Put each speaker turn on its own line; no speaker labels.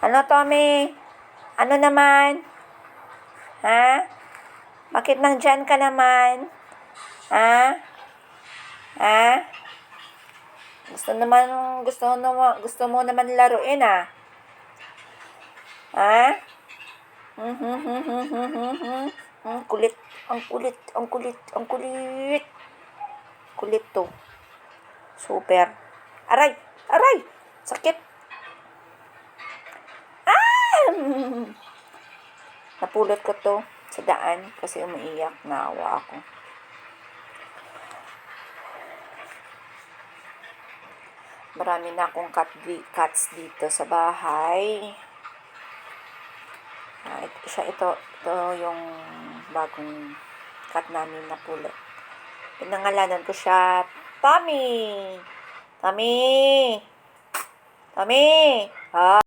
Ano, Tommy? Ano naman? Ha? Bakit nandyan ka naman? Ha? Ha? Gusto mo naman laruin, ah. Ha? Kulit. Ang kulit. Kulit to. Super. Aray! Aray! Sakit. Napulot ko to sa daan kasi umiiyak. Naawa ako. Marami na akong cats dito sa bahay. Ito yung bagong cat namin na pulot. Pinangalanan ko siya, Tommy! Tommy! Tommy!